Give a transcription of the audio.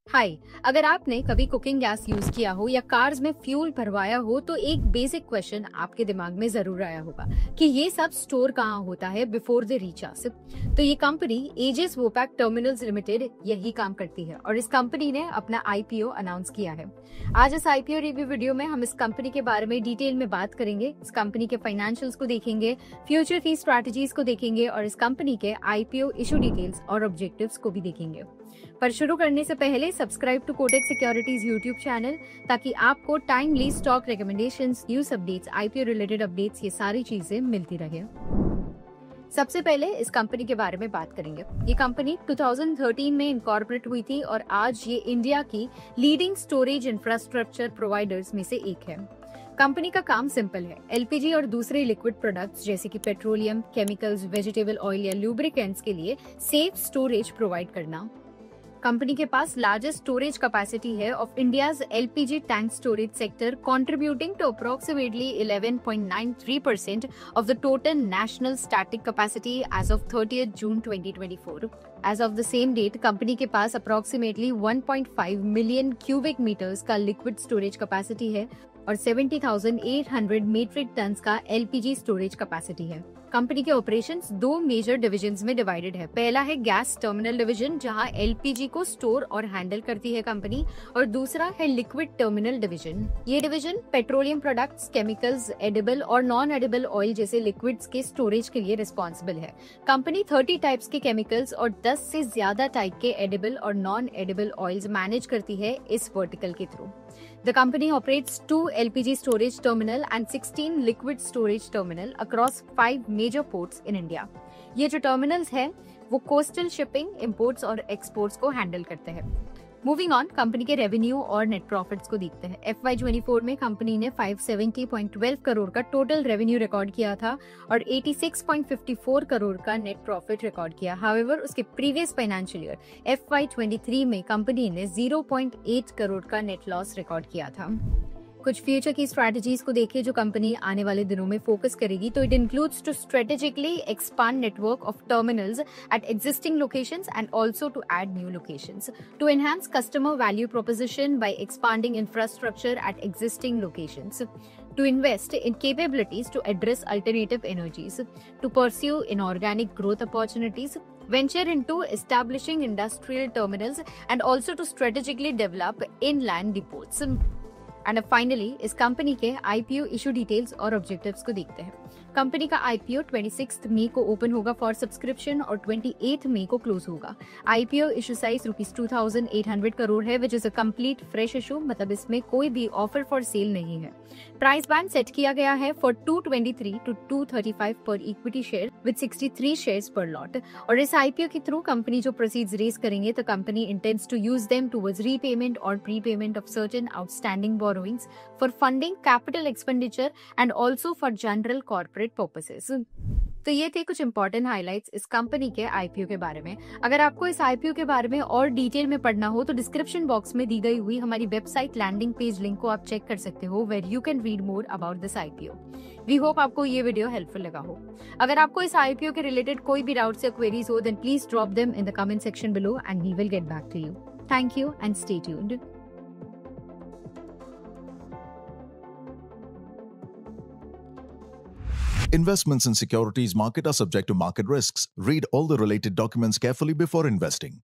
हाय। अगर आपने कभी कुकिंग गैस यूज किया हो या कार्स में फ्यूल भरवाया हो तो एक बेसिक क्वेश्चन आपके दिमाग में जरूर आया होगा कि ये सब स्टोर कहाँ होता है बिफोर दे रीच अस। तो ये कंपनी एजिस वोपैक टर्मिनल्स लिमिटेड यही काम करती है और इस कंपनी ने अपना आईपीओ अनाउंस किया है। आज इस आईपीओ रिव्यू वीडियो में हम इस कंपनी के बारे में डिटेल में बात करेंगे, इस कंपनी के फाइनेंशियल्स को देखेंगे, फ्यूचर की स्ट्रैटेजीज को देखेंगे और इस कंपनी के आईपीओ इशू डिटेल्स और ऑब्जेक्टिव्स को भी देखेंगे। पर शुरू करने से पहले subscribe to Kotak securities YouTube channel ताकि आपको timely stock recommendations, news updates, IPO related updates, ये सारी चीजें मिलती रहे। सबसे पहले इस कंपनी के बारे में बात करेंगे। ये कंपनी 2013 में इनकॉर्पोरेट हुई थी और आज ये इंडिया की लीडिंग स्टोरेज इंफ्रास्ट्रक्चर प्रोवाइडर्स में से एक है। कंपनी का काम सिंपल है, एलपीजी और दूसरे लिक्विड प्रोडक्ट्स जैसे कि पेट्रोलियम, केमिकल्स, वेजिटेबल ऑयल या लुब्रिकेंट्स के लिए सेफ स्टोरेज प्रोवाइड करना। कंपनी के पास लार्जेस्ट स्टोरेज कैपेसिटी है of India's LPG tank storage sector, contributing to approximately 11.93% of the total national static capacity as of 30th June 2024. As of the same date, company के पास approximately 1.5 million cubic meters का liquid storage capacity है और 70,800 metric turns का LPG storage capacity है। Company के operations दो major divisions में divided है। पहला है गैस टर्मिनल डिवीजन जहां एलपीजी को स्टोर और हैंडल करती है कंपनी, और दूसरा है लिक्विड टर्मिनल डिवीजन। ये division petroleum products, chemicals, edible और नॉन एडिबल ऑयल जैसे लिक्विड्स के स्टोरेज के लिए रिस्पॉन्सिबल है। कंपनी 30 टाइप्स के केमिकल्स और 10 से ज्यादा टाइप के एडिबल और नॉन एडिबल ऑयल्स मैनेज करती है इस वर्टिकल के through. The company operates 2 LPG storage terminal and 16 liquid storage terminal across 5 major ports in India. ये जो टर्मिनल्स हैं वो कोस्टल शिपिंग, इंपोर्ट्स और एक्सपोर्ट्स को हैंडल करते हैं। मूविंग ऑन, कंपनी के रेवेन्यू और नेट प्रॉफिट्स को देखते हैं। FY24 में कंपनी ने 570.12 करोड़ का टोटल रेवेन्यू रिकॉर्ड किया था और 86.54 करोड़ का नेट प्रॉफिट रिकॉर्ड किया। हाउएवर, उसके प्रीवियस फाइनेंशियल ईयर FY23 में कंपनी ने 0.8 करोड़ का नेट लॉस रिकॉर्ड किया था। कुछ फ्यूचर की स्ट्रैटेजीज को देखिए जो कंपनी आने वाले दिनों में फोकस करेगी, तो it includes to strategically expand network of terminals at existing locations and also to add new locations, to enhance customer value proposition by expanding infrastructure at existing locations, to invest in capabilities to address alternative energies, to pursue inorganic growth opportunities, venture into establishing industrial terminals, and also to strategically develop inland depots. And अब finally इस company के IPO issue details और objectives को देखते हैं। Company का IPO 26 मई को open होगा फॉर सब्सक्रिप्शन और 28 मई को क्लोज होगा। आईपीओ इशू साइज ₹2,800 करोड़ है, which is a complete fresh issue, मतलब इसमें कोई भी ऑफर फॉर सेल नहीं है। प्राइस बैंड सेट किया गया है for 223 to 235 per equity share with 63 shares per lot. और इस आईपीओ के थ्रू कंपनी जो प्रोसीड्स रेज करेंगे तो company intends to use them towards repayment और prepayment of certain outstanding borrowings, for funding capital expenditure and also for general corporate purposes. तो ये थे कुछ इंपॉर्टेंट हाइलाइट्स इस कंपनी के आईपीओ के बारे में। अगर आपको इस आईपीओ के बारे में और डिटेल में पढ़ना हो तो डिस्क्रिप्शन बॉक्स में दी गई हुई हमारी वेबसाइट लैंडिंग पेज लिंक को आप चेक कर सकते हो, where you can read more about this IPO. We hope आपको ये वीडियो हेल्पफुल लगा हो। अगर आपको इस आईपीओ के रिलेटेड कोई भी डाउट्स या क्वेरीज हो then please drop them in the comment section below and we will get back to you. Thank you and stay tuned. Investments in securities market are subject to market risks. Read all the related documents carefully before investing.